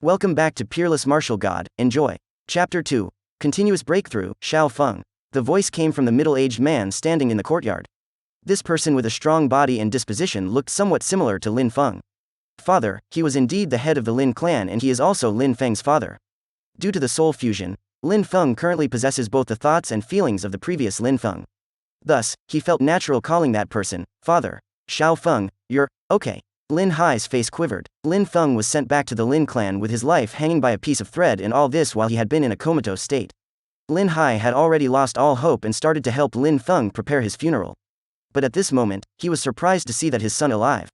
Welcome back to Peerless Martial God, enjoy. Chapter 2. Continuous Breakthrough, Xiao Feng. The voice came from the middle-aged man standing in the courtyard. This person with a strong body and disposition looked somewhat similar to Lin Feng. Father, he was indeed the head of the Lin clan and he is also Lin Feng's father. Due to the soul fusion, Lin Feng currently possesses both the thoughts and feelings of the previous Lin Feng. Thus, he felt natural calling that person, father. Xiao Feng, you're, okay. Lin Hai's face quivered. Lin Feng was sent back to the Lin clan with his life hanging by a piece of thread, and all this while he had been in a comatose state. Lin Hai had already lost all hope and started to help Lin Feng prepare his funeral. But at this moment, he was surprised to see that his son alive.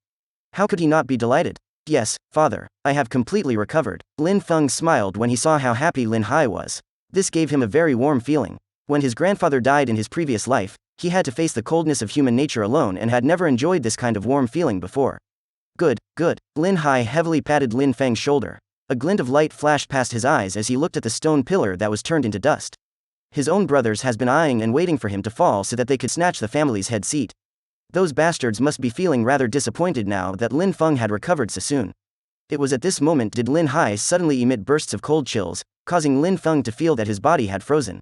How could he not be delighted? Yes, father, I have completely recovered. Lin Feng smiled when he saw how happy Lin Hai was. This gave him a very warm feeling. When his grandfather died in his previous life, he had to face the coldness of human nature alone and had never enjoyed this kind of warm feeling before. Good, good. Lin Hai heavily patted Lin Feng's shoulder. A glint of light flashed past his eyes as he looked at the stone pillar that was turned into dust. His own brothers has been eyeing and waiting for him to fall so that they could snatch the family's head seat. Those bastards must be feeling rather disappointed now that Lin Feng had recovered so soon. It was at this moment did Lin Hai suddenly emit bursts of cold chills, causing Lin Feng to feel that his body had frozen.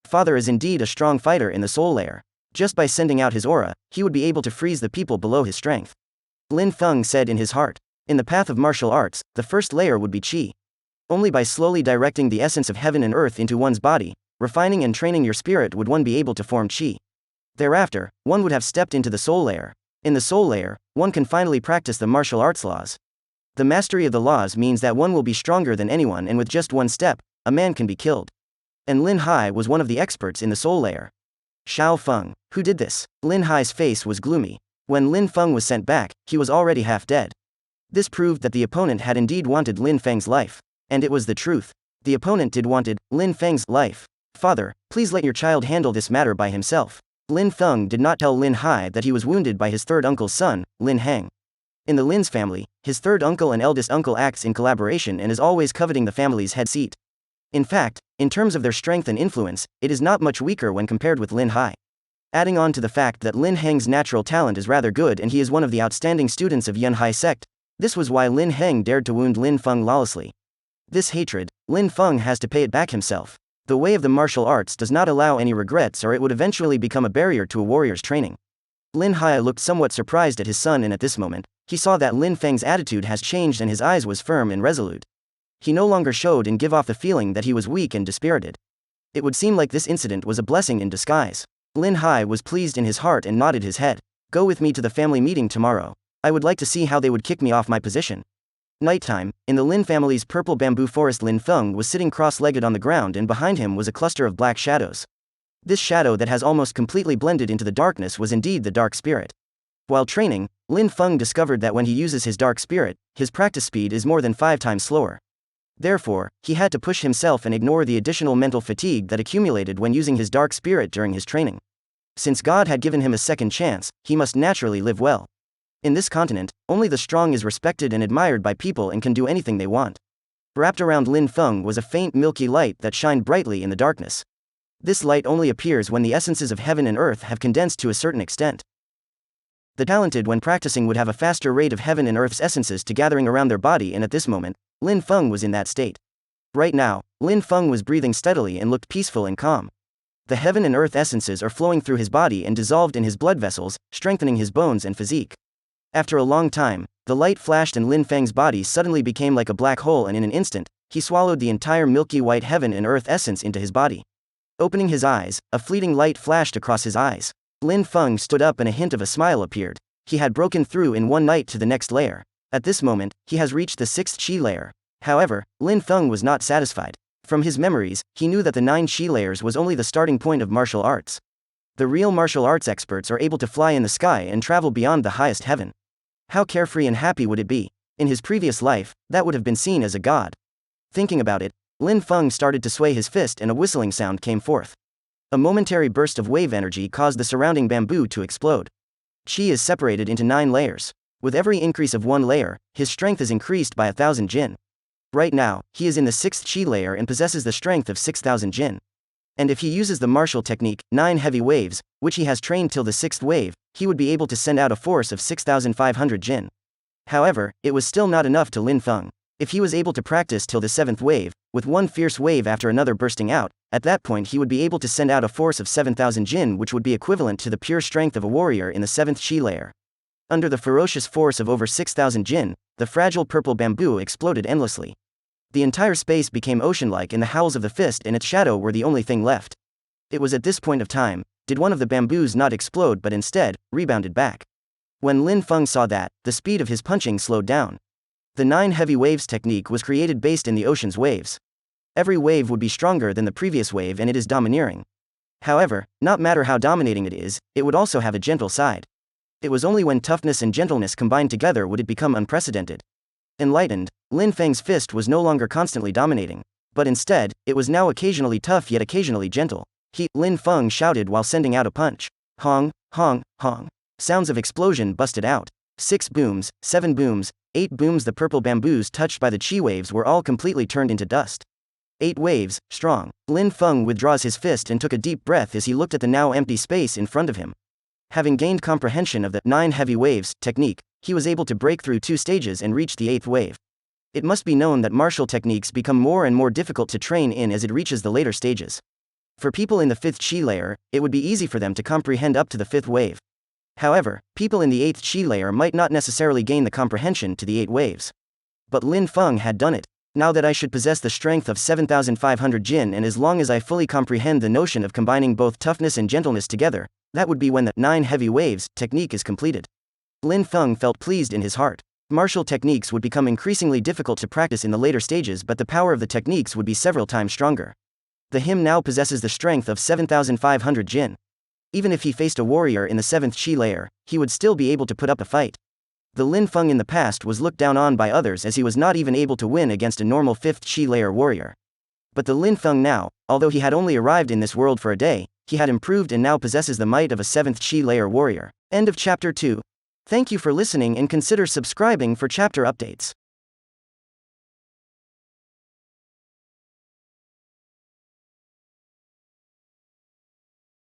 Father is indeed a strong fighter in the soul layer. Just by sending out his aura, he would be able to freeze the people below his strength. Lin Feng said in his heart. In the path of martial arts, the first layer would be qi. Only by slowly directing the essence of heaven and earth into one's body, refining and training your spirit would one be able to form qi. Thereafter, one would have stepped into the soul layer. In the soul layer, one can finally practice the martial arts laws. The mastery of the laws means that one will be stronger than anyone, and with just one step, a man can be killed. And Lin Hai was one of the experts in the soul layer. Xiao Feng, who did this? Lin Hai's face was gloomy. When Lin Feng was sent back, he was already half dead. This proved that the opponent had indeed wanted Lin Feng's life. And it was the truth. The opponent did wanted Lin Feng's life. Father, please let your child handle this matter by himself. Lin Feng did not tell Lin Hai that he was wounded by his third uncle's son, Lin Heng. In the Lin's family, his third uncle and eldest uncle acts in collaboration and is always coveting the family's head seat. In fact, in terms of their strength and influence, it is not much weaker when compared with Lin Hai. Adding on to the fact that Lin Heng's natural talent is rather good and he is one of the outstanding students of Yun Hai sect, this was why Lin Heng dared to wound Lin Feng lawlessly. This hatred, Lin Feng has to pay it back himself. The way of the martial arts does not allow any regrets, or it would eventually become a barrier to a warrior's training. Lin Hai looked somewhat surprised at his son, and at this moment, he saw that Lin Feng's attitude has changed and his eyes was firm and resolute. He no longer showed and give off the feeling that he was weak and dispirited. It would seem like this incident was a blessing in disguise. Lin Hai was pleased in his heart and nodded his head. Go with me to the family meeting tomorrow. I would like to see how they would kick me off my position. Nighttime, in the Lin family's purple bamboo forest, Lin Feng was sitting cross-legged on the ground and behind him was a cluster of black shadows. This shadow that has almost completely blended into the darkness was indeed the dark spirit. While training, Lin Feng discovered that when he uses his dark spirit, his practice speed is more than 5 times slower. Therefore, he had to push himself and ignore the additional mental fatigue that accumulated when using his dark spirit during his training. Since God had given him a second chance, he must naturally live well. In this continent, only the strong is respected and admired by people and can do anything they want. Wrapped around Lin Feng was a faint milky light that shined brightly in the darkness. This light only appears when the essences of heaven and earth have condensed to a certain extent. The talented when practicing would have a faster rate of heaven and earth's essences to gathering around their body, and at this moment, Lin Feng was in that state. Right now, Lin Feng was breathing steadily and looked peaceful and calm. The heaven and earth essences are flowing through his body and dissolved in his blood vessels, strengthening his bones and physique. After a long time, the light flashed and Lin Feng's body suddenly became like a black hole, and in an instant, he swallowed the entire milky white heaven and earth essence into his body. Opening his eyes, a fleeting light flashed across his eyes. Lin Feng stood up and a hint of a smile appeared. He had broken through in one night to the next layer. At this moment, he has reached the 6th qi layer. However, Lin Feng was not satisfied. From his memories, he knew that the 9 qi layers was only the starting point of martial arts. The real martial arts experts are able to fly in the sky and travel beyond the highest heaven. How carefree and happy would it be? In his previous life, that would have been seen as a god. Thinking about it, Lin Feng started to sway his fist and a whistling sound came forth. A momentary burst of wave energy caused the surrounding bamboo to explode. Qi is separated into 9 layers. With every increase of 1 layer, his strength is increased by 1,000 jin. Right now, he is in the 6th qi layer and possesses the strength of 6,000 jin. And if he uses the martial technique, 9 heavy waves, which he has trained till the 6th wave, he would be able to send out a force of 6,500 jin. However, it was still not enough to Lin Feng. If he was able to practice till the 7th wave, with one fierce wave after another bursting out, at that point he would be able to send out a force of 7,000 Jin, which would be equivalent to the pure strength of a warrior in the 7th Qi layer. Under the ferocious force of over 6,000 Jin, the fragile purple bamboo exploded endlessly. The entire space became ocean-like, and the howls of the fist and its shadow were the only thing left. It was at this point of time, did one of the bamboos not explode but instead, rebounded back. When Lin Feng saw that, the speed of his punching slowed down. The 9 heavy waves technique was created based in the ocean's waves. Every wave would be stronger than the previous wave, and it is domineering. However, not matter how dominating it is, it would also have a gentle side. It was only when toughness and gentleness combined together would it become unprecedented. Enlightened, Lin Feng's fist was no longer constantly dominating, but instead, it was now occasionally tough yet occasionally gentle. Lin Feng shouted while sending out a punch. Hong, hong, hong. Sounds of explosion busted out. 6 booms, 7 booms, 8 booms. The purple bamboos touched by the chi waves were all completely turned into dust. 8 waves, strong. Lin Feng withdraws his fist and took a deep breath as he looked at the now empty space in front of him. Having gained comprehension of the 9 heavy waves technique, he was able to break through 2 stages and reach the 8th wave. It must be known that martial techniques become more and more difficult to train in as it reaches the later stages. For people in the 5th Qi layer, it would be easy for them to comprehend up to the 5th wave. However, people in the 8th Qi layer might not necessarily gain the comprehension to the 8 waves. But Lin Feng had done it. Now that I should possess the strength of 7,500 Jin, and as long as I fully comprehend the notion of combining both toughness and gentleness together, that would be when the 9 heavy waves technique is completed. Lin Feng felt pleased in his heart. Martial techniques would become increasingly difficult to practice in the later stages, but the power of the techniques would be several times stronger. The him now possesses the strength of 7,500 Jin. Even if he faced a warrior in the 7th Qi layer, he would still be able to put up a fight. The Lin Feng in the past was looked down on by others as he was not even able to win against a normal 5th Qi layer warrior. But the Lin Feng now, although he had only arrived in this world for a day, he had improved and now possesses the might of a 7th Qi layer warrior. End of chapter 2. Thank you for listening and consider subscribing for chapter updates.